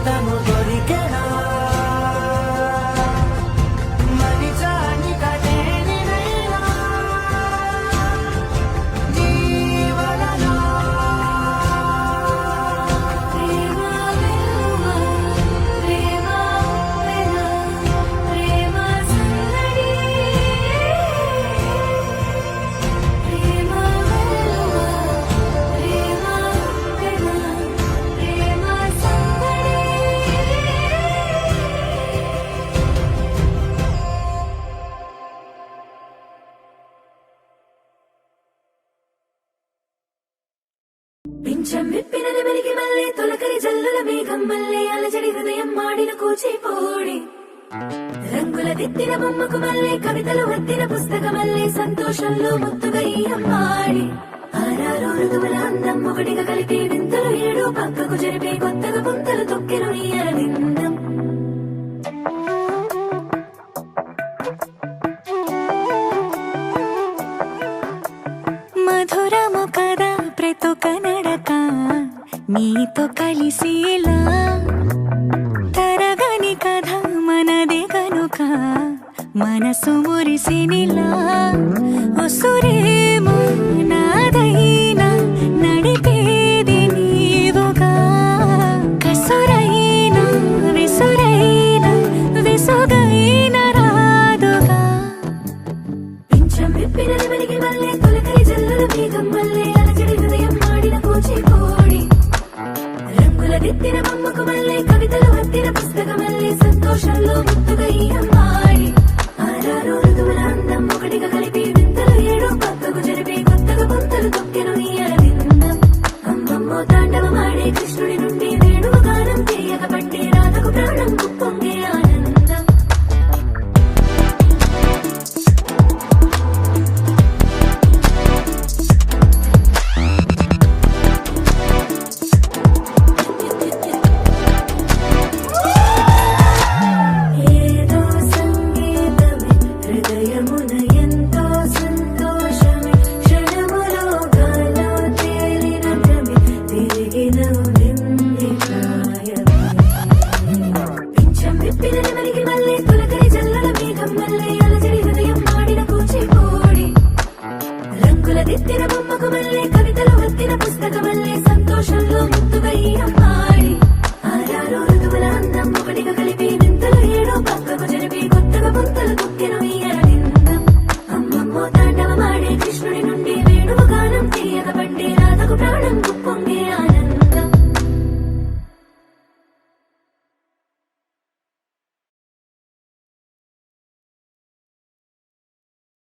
అమృతము దొరికెనా మరిచాని కదేనినైనా జీవనలో పింఛం విప్పిన నెమలికి మళ్ళీ తొలకరి జల్లుల మేఘం మళ్ళీ అలజడి హృదయం మాడిన కూచిపోడి రంగుల దిద్దిన బొమ్మకు మళ్ళీ కవితలు వద్దిన పుస్తకం మళ్ళీ సంతోషంలో ముద్దుగా ఈ అమ్మాడి ఆరారు ఋతువుల అందం ఒకటిగా కలిపి వింతలు ఏడు పక్కకు జరిపే కొత్తగా పుంతలు తొక్కెను నీ అరవిందం మధురము కదా ప్రతొక నడక నీతో కలిసేలా తరగని కథ మనదే కనుక మనసు మురిసినిలా ఒసురేమో నాదైనా నడిపేది నీవుగా కసురైనా విసురైనా విసుగైన రాదుగా పింఛం విప్పిన నెమలికి మళ్ళీ తొలకరి జల్లుల మేఘం మళ్ళీ అలజడి హృదయం మాడిన కూచిపోడి రంగుల దిద్దిన బొమ్మకు మళ్ళీ కవితలు వద్దిన పుస్తకం మళ్ళీ సంతోషంలో ముద్దుగా ఈ అమ్మాడి ఆరారు ఋతువుల అందం ఒకటిగా కలిపి వింతలు ఏడు పక్కకు జరిపి కొత్తగా పుంతలు తొక్కెను ఈ అరవిందం అమ్మమ్మో తాండవమాడే కృష్ణుడి నుండి వేణువు గానం తీయక పట్టే రాధకు ప్రాణం పొంగే ఆనందం ఏదో సంగీతమే హృదయమున ఎంతో సంతోషమే క్షణములో గాలో తేలిన భ్రమే తిరిగిన నింది ప్రాయమే పింఛం విప్పిన నెమలికి మళ్ళీ తొలకరి జల్లుల మేఘం మళ్ళీ అలజడి హృదయం మాడిన కూచిపోడి రంగుల దిద్దిన బొమ్మకు మళ్ళీ కవితలు వద్దిన పుస్తకం మళ్ళీ సంతోషంలో ముద్దుగా ఈ అమ్మాడి ఆరారు ఋతువుల అందం ఒకటిగా కలిపి వింతలు ఏడు పక్కకు జరిపి కొత్తగా పుంతలు తొక్కెను ఈ అరవిందం అమ్మమ్మో తాండవమాడే కృష్ణుడి నుండి వేణువు గానం తీయక పట్టే రాధకు ప్రాణం పొంగే